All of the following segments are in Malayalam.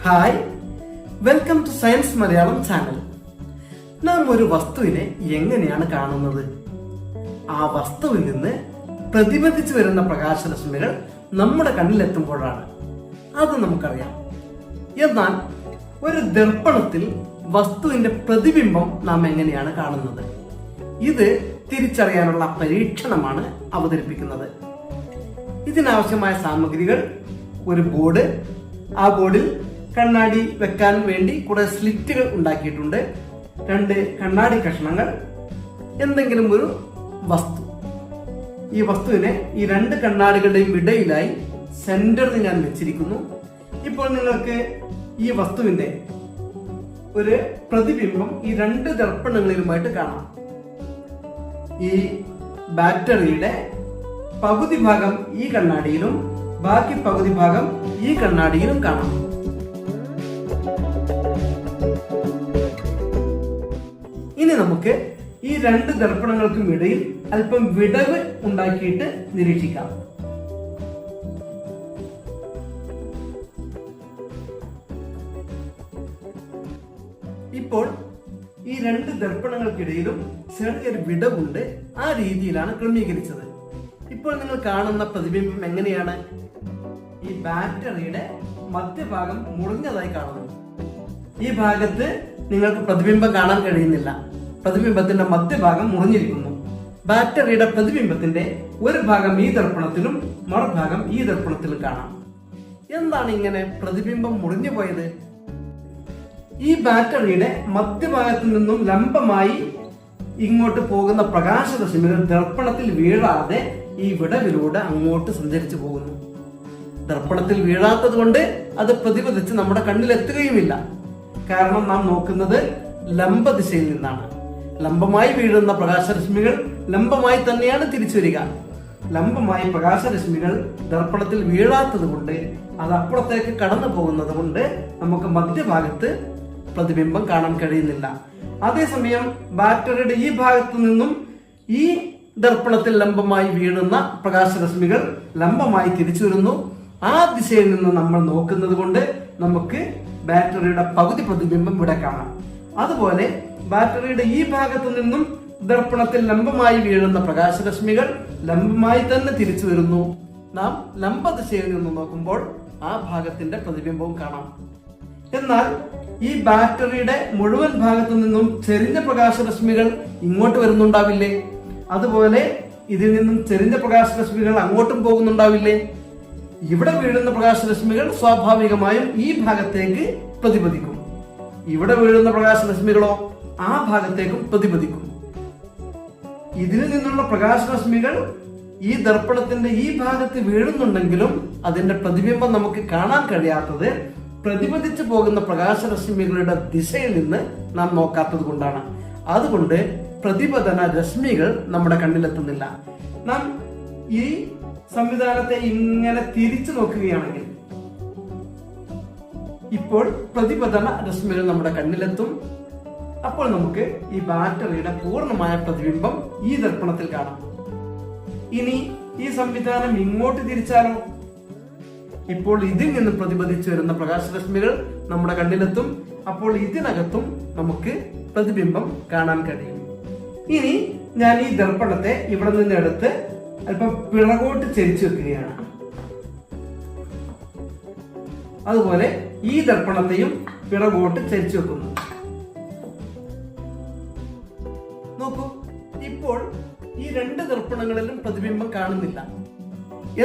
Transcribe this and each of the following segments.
Hi, welcome two science Malayalam channel. നാം ഒരു വസ്തുവിനെ എങ്ങനെയാണ് കാണുന്നത്? ആ വസ്തുവിൽ നിന്ന് പ്രതിഫലിച്ചു വരുന്ന പ്രകാശരശ്മികൾ നമ്മുടെ കണ്ണിലെത്തുമ്പോഴാണ്. അത് നമുക്കറിയാം. എന്നാൽ ഒരു ദർപ്പണത്തിൽ വസ്തുവിന്റെ പ്രതിബിംബം നാം എങ്ങനെയാണ് കാണുന്നത്? ഇത് തിരിച്ചറിയാനുള്ള പരീക്ഷണമാണ് അവതരിപ്പിക്കുന്നത്. ഇതിനാവശ്യമായ സാമഗ്രികൾ: ഒരു ബോർഡ്, ആ ബോർഡിൽ കണ്ണാടി വെക്കാൻ വേണ്ടി കുറെ സ്ലിറ്റുകൾ ഉണ്ടാക്കിയിട്ടുണ്ട്, 2 കണ്ണാടി കഷ്ണങ്ങൾ, എന്തെങ്കിലും ഒരു വസ്തു. ഈ വസ്തുവിനെ ഈ 2 കണ്ണാടികളുടെയും ഇടയിലായി സെന്ററിൽ ഞാൻ വെച്ചിരിക്കുന്നു. ഇപ്പോൾ നിങ്ങൾക്ക് ഈ വസ്തുവിന്റെ ഒരു പ്രതിബിംബം ഈ 2 ദർപ്പണങ്ങളിലുമായിട്ട് കാണാം. ഈ ബാറ്ററിയുടെ പകുതി ഭാഗം ഈ കണ്ണാടിയിലും ബാക്കി പകുതി ഭാഗം ഈ കണ്ണാടിയിലും കാണാം. ഇനി നമുക്ക് ഈ 2 ദർപ്പണങ്ങൾക്കും ഇടയിൽ അല്പം വിടവ് ഉണ്ടാക്കിയിട്ട് നിരീക്ഷിക്കാം. ഇപ്പോൾ ഈ 2 ദർപ്പണങ്ങൾക്കിടയിലും ചെറിയൊരു വിടവുണ്ട്. ആ രീതിയിലാണ് ക്രമീകരിച്ചത്. ഇപ്പോൾ നിങ്ങൾ കാണുന്ന പ്രതിബിംബം എങ്ങനെയാണ്? ഈ ബാറ്ററിയുടെ മധ്യഭാഗം മുറിഞ്ഞതായി കാണുന്നു. ഈ ഭാഗത്ത് നിങ്ങൾക്ക് പ്രതിബിംബം കാണാൻ കഴിയുന്നില്ല. പ്രതിബിംബത്തിന്റെ മധ്യഭാഗം മുറിഞ്ഞിരിക്കുന്നു. ബാറ്ററിയുടെ പ്രതിബിംബത്തിന്റെ ഒരു ഭാഗം ഈ ദർപ്പണത്തിലും മറുഭാഗം ഈ ദർപ്പണത്തിലും കാണാം. എന്താണ് ഇങ്ങനെ പ്രതിബിംബം മുറിഞ്ഞു പോയത്? ഈ ബാറ്ററിയുടെ മധ്യഭാഗത്തു നിന്നും ലംബമായി ഇങ്ങോട്ട് പോകുന്ന പ്രകാശരശ്മികൾ ദർപ്പണത്തിൽ വീഴാതെ ഈ വിടവിലൂടെ അങ്ങോട്ട് സഞ്ചരിച്ചു പോകുന്നു. ദർപ്പണത്തിൽ വീഴാത്തത് കൊണ്ട് അത് പ്രതിഫലിച്ച് നമ്മുടെ കണ്ണിലെത്തുകയുമില്ല. കാരണം നാം നോക്കുന്നത് ലംബ ദിശയിൽ നിന്നാണ്. ലംബമായി വീഴുന്ന പ്രകാശരശ്മികൾ ലംബമായി തന്നെയാണ് തിരിച്ചു വരിക. ലംബമായി പ്രകാശരശ്മികൾ ദർപ്പണത്തിൽ വീഴാത്തത് കൊണ്ട്, അത് അപ്പുറത്തേക്ക് കടന്നു പോകുന്നത് കൊണ്ട് നമുക്ക് മധ്യഭാഗത്ത് പ്രതിബിംബം കാണാൻ കഴിയുന്നില്ല. അതേസമയം ബാറ്ററിയുടെ ഈ ഭാഗത്തു നിന്നും ഈ ദർപ്പണത്തിൽ ലംബമായി വീഴുന്ന പ്രകാശരശ്മികൾ ലംബമായി തിരിച്ചു വരുന്നു. ആ ദിശയിൽ നിന്ന് നമ്മൾ നോക്കുന്നത് കൊണ്ട് നമുക്ക് ബാറ്ററിയുടെ പകുതി പ്രതിബിംബം ഇവിടെ കാണാം. അതുപോലെ ബാറ്ററിയുടെ ഈ ഭാഗത്തു നിന്നും ദർപ്പണത്തിൽ ലംബമായി വീഴുന്ന പ്രകാശരശ്മികൾ ലംബമായി തന്നെ തിരിച്ചു വരുന്നു. നാം ലംബ ദിശയിൽ നിന്ന് നോക്കുമ്പോൾ ആ ഭാഗത്തിന്റെ പ്രതിബിംബവും കാണാം. എന്നാൽ ഈ ബാറ്ററിയുടെ മുഴുവൻ ഭാഗത്തു നിന്നും ചെരിഞ്ഞ പ്രകാശരശ്മികൾ ഇങ്ങോട്ട് വരുന്നുണ്ടാവില്ലേ? അതുപോലെ ഇതിൽ നിന്നും ചെരിഞ്ഞ പ്രകാശരശ്മികൾ അങ്ങോട്ടും പോകുന്നുണ്ടാവില്ലേ? ഇവിടെ വീഴുന്ന പ്രകാശരശ്മികൾ സ്വാഭാവികമായും ഈ ഭാഗത്തേക്ക് പ്രതിപതിക്കും. ഇവിടെ വീഴുന്ന പ്രകാശരശ്മികളോ ആ ഭാഗത്തേക്കും പ്രതിപതിക്കും. ഇതിൽ നിന്നുള്ള പ്രകാശരശ്മികൾ ഈ ദർപ്പണത്തിന്റെ ഈ ഭാഗത്ത് വീഴുന്നുണ്ടെങ്കിലും അതിന്റെ പ്രതിബിംബം നമുക്ക് കാണാൻ കഴിയാത്തത് പ്രതിപതിച്ചു പോകുന്ന പ്രകാശരശ്മികളുടെ ദിശയിൽ നിന്ന് നാം നോക്കാത്തത് കൊണ്ടാണ്. അതുകൊണ്ട് പ്രതിപതന രശ്മികൾ നമ്മുടെ കണ്ണിലെത്തുന്നില്ല. നാം ഈ സംവിധാനത്തെ ഇങ്ങനെ തിരിച്ചു നോക്കുകയാണെങ്കിൽ ഇപ്പോൾ പ്രതിപതന രശ്മികൾ നമ്മുടെ കണ്ണിലെത്തും. അപ്പോൾ നമുക്ക് ഈ ബാറ്ററിയുടെ പൂർണ്ണമായ പ്രതിബിംബം ഈ ദർപ്പണത്തിൽ കാണാം. ഇനി ഈ സംവിധാനം ഇങ്ങോട്ട് തിരിച്ചാലോ? ഇപ്പോൾ ഇതിൽ നിന്ന് പ്രതിപതിച്ചു വരുന്ന പ്രകാശരശ്മികൾ നമ്മുടെ കണ്ണിലെത്തും. അപ്പോൾ ഇതിനകത്തും നമുക്ക് പ്രതിബിംബം കാണാൻ കഴിയും. ഇനി ഞാൻ ഈ ദർപ്പണത്തെ ഇവിടെ നിന്ന് എടുത്ത് അല്പം പിറകോട്ട് ചരിച്ചു വെക്കുകയാണ്. അതുപോലെ ഈ ദർപ്പണത്തെയും പിറകോട്ട് ചരിച്ചു വെക്കുന്നു. നോക്കൂ, ഇപ്പോൾ ഈ 2 ദർപ്പണങ്ങളിലും പ്രതിബിംബം കാണുന്നില്ല.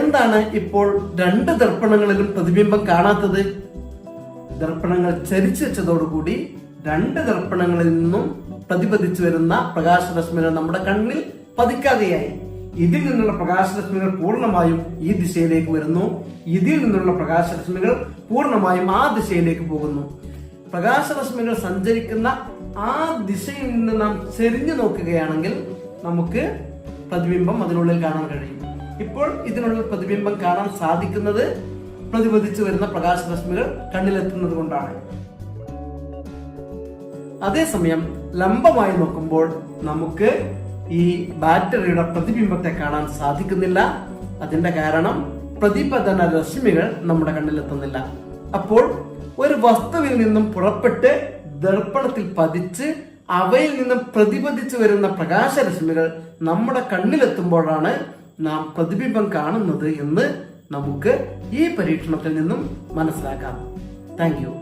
എന്താണ് ഇപ്പോൾ 2 ദർപ്പണങ്ങളിലും പ്രതിബിംബം കാണാത്തത്? ദർപ്പണങ്ങൾ ചരിച്ചു വെച്ചതോടുകൂടി 2 ദർപ്പണങ്ങളിൽ നിന്നും പ്രതിപതിച്ചു വരുന്ന പ്രകാശരശ്മികൾ നമ്മുടെ കണ്ണിൽ പതിക്കാതെയായി. ഇതിൽ നിന്നുള്ള പ്രകാശരശ്മികൾ പൂർണ്ണമായും ഈ ദിശയിലേക്ക് വരുന്നു. ഇതിൽ നിന്നുള്ള പ്രകാശരശ്മികൾ പൂർണ്ണമായും ആ ദിശയിലേക്ക് പോകുന്നു. പ്രകാശരശ്മികൾ സഞ്ചരിക്കുന്ന ആ ദിശയിൽ നിന്ന് നാം ചെരിഞ്ഞു നോക്കുകയാണെങ്കിൽ നമുക്ക് പ്രതിബിംബം അതിനുള്ളിൽ കാണാൻ കഴിയും. ഇപ്പോൾ ഇതിനുള്ളിൽ പ്രതിബിംബം കാണാൻ സാധിക്കുന്നത് പ്രതിപതിച്ചു വരുന്ന പ്രകാശരശ്മികൾ കണ്ണിലെത്തുന്നത് കൊണ്ടാണ്. അതേസമയം ലംബമായി നോക്കുമ്പോൾ നമുക്ക് ഈ ബാറ്ററിയുടെ പ്രതിബിംബത്തെ കാണാൻ സാധിക്കുന്നില്ല. അതിന്റെ കാരണം പ്രതിപതന രശ്മികൾ നമ്മുടെ കണ്ണിലെത്തുന്നില്ല. അപ്പോൾ ഒരു വസ്തുവിൽ നിന്നും പുറപ്പെട്ട് ദർപ്പണത്തിൽ പതിച്ച് അവയിൽ നിന്നും പ്രതിപദിച്ചു വരുന്ന പ്രകാശരശ്മികൾ നമ്മുടെ കണ്ണിലെത്തുമ്പോഴാണ് നാം പ്രതിബിംബം കാണുന്നത് എന്ന് നമുക്ക് ഈ പരീക്ഷണത്തിൽ നിന്നും മനസ്സിലാക്കാം. Thank you.